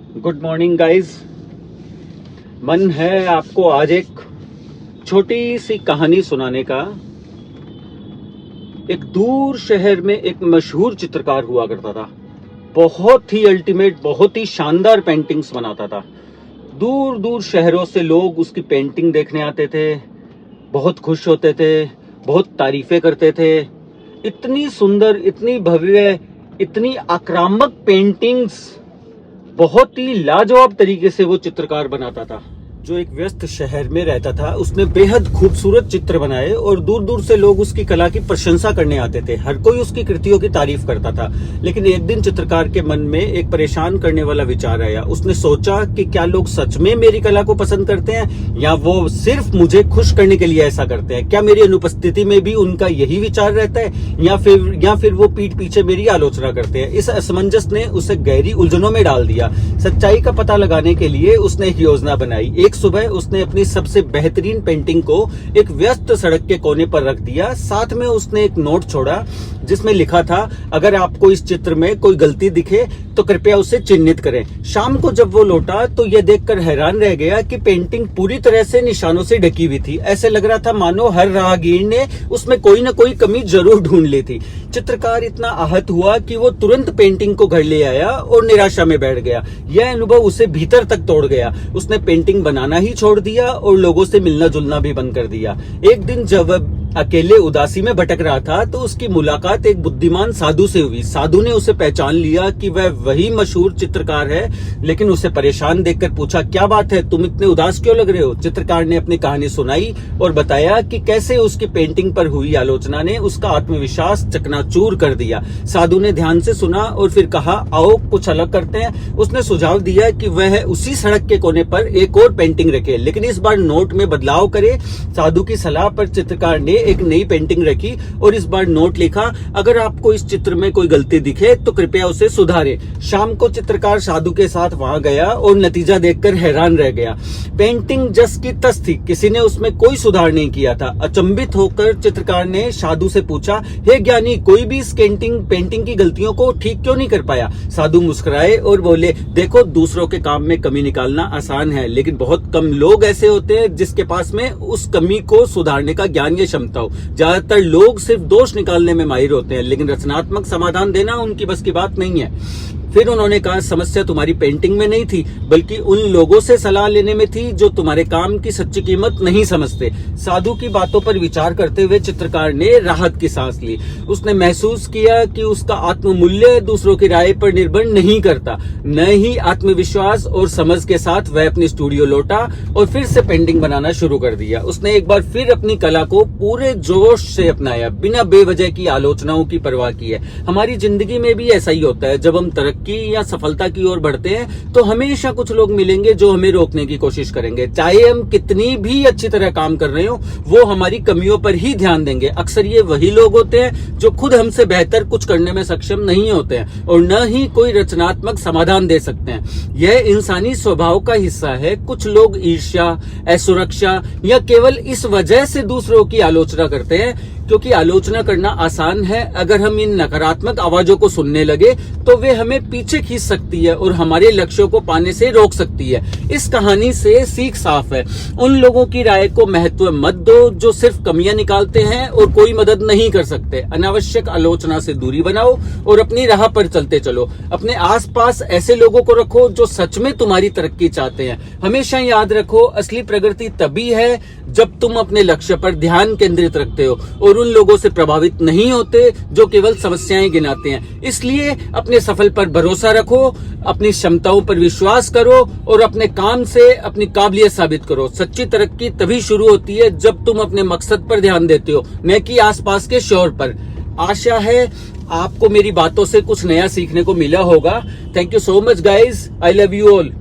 Good morning guys. मन है आपको आज एक छोटी सी कहानी सुनाने का। एक दूर शहर में एक मशहूर चित्रकार हुआ करता था। बहुत ही अल्टीमेट, बहुत ही शानदार पेंटिंग्स बनाता था। दूर दूर शहरों से लोग उसकी पेंटिंग देखने आते थे, बहुत खुश होते थे, बहुत तारीफें करते थे। इतनी सुंदर, इतनी भव्य, इतनी आक्रामक पेंटिंग्स बहुत ही लाजवाब तरीके से वो चित्रकार बनाता था। जो एक व्यस्त शहर में रहता था, उसने बेहद खूबसूरत चित्र बनाए और दूर दूर से लोग उसकी कला की प्रशंसा करने आते थे। हर कोई उसकी कृतियों की तारीफ करता था। लेकिन एक दिन चित्रकार के मन में एक परेशान करने वाला विचार आया। उसने सोचा कि क्या लोग सच में मेरी कला को पसंद करते हैं या वो सिर्फ मुझे खुश करने के लिए ऐसा करते हैं। क्या मेरी अनुपस्थिति में भी उनका यही विचार रहता है या फिर वो पीठ पीछे मेरी आलोचना करते हैं। इस असमंजस ने उसे गहरी उलझनों में डाल दिया। सच्चाई का पता लगाने के लिए उसने एक योजना बनाई। एक सुबह उसने अपनी सबसे बेहतरीन पेंटिंग को एक व्यस्त सड़क के कोने पर रख दिया। साथ में उसने एक नोट छोड़ा जिसमें लिखा था, अगर आपको इस चित्र में कोई गलती दिखे तो कृपया उसे चिन्हित करें। शाम को जब वो लौटा तो यह देखकर हैरान रह गया कि पेंटिंग पूरी तरह से निशानों से ढकी हुई थी। ऐसे लग रहा था मानो हर राहगीर ने उसमें कोई न कोई कमी जरूर ढूंढ ली थी। चित्रकार इतना आहत हुआ कि वो तुरंत पेंटिंग को घर ले आया और निराशा में बैठ गया। यह अनुभव उसे भीतर तक तोड़ गया। उसने पेंटिंग बनाना ही छोड़ दिया और लोगों से मिलना जुलना भी बंद कर दिया। एक दिन जब अकेले उदासी में भटक रहा था तो उसकी मुलाकात एक बुद्धिमान साधु से हुई। साधु ने उसे पहचान लिया कि वह वही मशहूर चित्रकार है, लेकिन उसे परेशान देखकर पूछा, क्या बात है, तुम इतने उदास क्यों लग रहे हो? चित्रकार ने अपनी कहानी सुनाई और बताया कि कैसे उसकी पेंटिंग पर हुई आलोचना ने उसका आत्मविश्वास चकनाचूर कर दिया। साधु ने ध्यान से सुना और फिर कहा, आओ कुछ अलग करते हैं। उसने सुझाव दिया कि वह उसी सड़क के कोने पर एक और पेंटिंग रखे, लेकिन इस बार नोट में बदलाव करे। साधु की सलाह पर चित्रकार ने एक नई पेंटिंग रखी और इस बार नोट लिखा, अगर आपको इस चित्र में कोई गलती दिखे तो कृपया उसे सुधारें। शाम को चित्रकार साधु के साथ वहां गया और नतीजा देखकर हैरान रह गया। पेंटिंग जस की तस थी, किसी ने उसमें कोई सुधार नहीं किया था। अचंभित होकर चित्रकार ने साधु से पूछा, हे ज्ञानी, कोई भी इस पेंटिंग की गलतियों को ठीक क्यों नहीं कर पाया? साधु मुस्कुराए और बोले, देखो, दूसरों के काम में कमी निकालना आसान है, लेकिन बहुत कम लोग ऐसे होते हैं जिसके पास में उस कमी को सुधारने का ज्ञान या क्षमता हो। ज्यादातर लोग सिर्फ दोष निकालने में माहिर होते हैं, लेकिन रचनात्मक समाधान देना उनकी बस की बात नहीं है। फिर उन्होंने कहा, समस्या तुम्हारी पेंटिंग में नहीं थी, बल्कि उन लोगों से सलाह लेने में थी जो तुम्हारे काम की सच्ची कीमत नहीं समझते। साधु की बातों पर विचार करते हुए चित्रकार ने राहत की सांस ली। उसने महसूस किया कि उसका आत्ममूल्य दूसरों की राय पर निर्भर नहीं करता। न ही आत्मविश्वास और समझ के साथ वह अपनी स्टूडियो लौटा और फिर से पेंटिंग बनाना शुरू कर दिया। उसने एक बार फिर अपनी कला को पूरे जोश से अपनाया, बिना बेवजह की आलोचनाओं की परवाह किए। हमारी जिंदगी में भी ऐसा ही होता है। जब हम तरक्की या सफलता की ओर बढ़ते हैं तो हमेशा कुछ लोग मिलेंगे जो हमें रोकने की कोशिश करेंगे। चाहे हम कितनी भी अच्छी तरह काम कर रहे हो, वो हमारी कमियों पर ही ध्यान देंगे। अक्सर ये वही लोग होते हैं जो खुद हमसे बेहतर कुछ करने में सक्षम नहीं होते हैं और न ही कोई रचनात्मक समाधान दे सकते हैं। यह इंसानी स्वभाव का हिस्सा है। कुछ लोग ईर्ष्या, असुरक्षा या केवल इस वजह से दूसरों की आलोचना करते हैं क्योंकि आलोचना करना आसान है। अगर हम इन नकारात्मक आवाजों को सुनने लगे तो वे हमें पीछे खींच सकती है और हमारे लक्ष्यों को पाने से रोक सकती है। इस कहानी से सीख साफ है, उन लोगों की राय को महत्व मत दो जो सिर्फ कमियां निकालते हैं और कोई मदद नहीं कर सकते। अनावश्यक आलोचना से दूरी बनाओ और अपनी राह पर चलते चलो। अपने आसपास ऐसे लोगों को रखो जो सच में तुम्हारी तरक्की चाहते हैं। हमेशा याद रखो, असली प्रगति तभी है जब तुम अपने लक्ष्य पर ध्यान केंद्रित रखते हो और उन लोगों से प्रभावित नहीं होते जो केवल समस्याएं गिनाते हैं। इसलिए अपने सफल पर भरोसा रखो, अपनी क्षमताओं पर विश्वास करो और अपने काम से अपनी काबिलियत साबित करो। सच्ची तरक्की तभी शुरू होती है जब तुम अपने मकसद पर ध्यान देते हो, न कि आसपास के शोर पर। आशा है आपको मेरी बातों से कुछ नया सीखने को मिला होगा। Thank you so much guys, I love you all.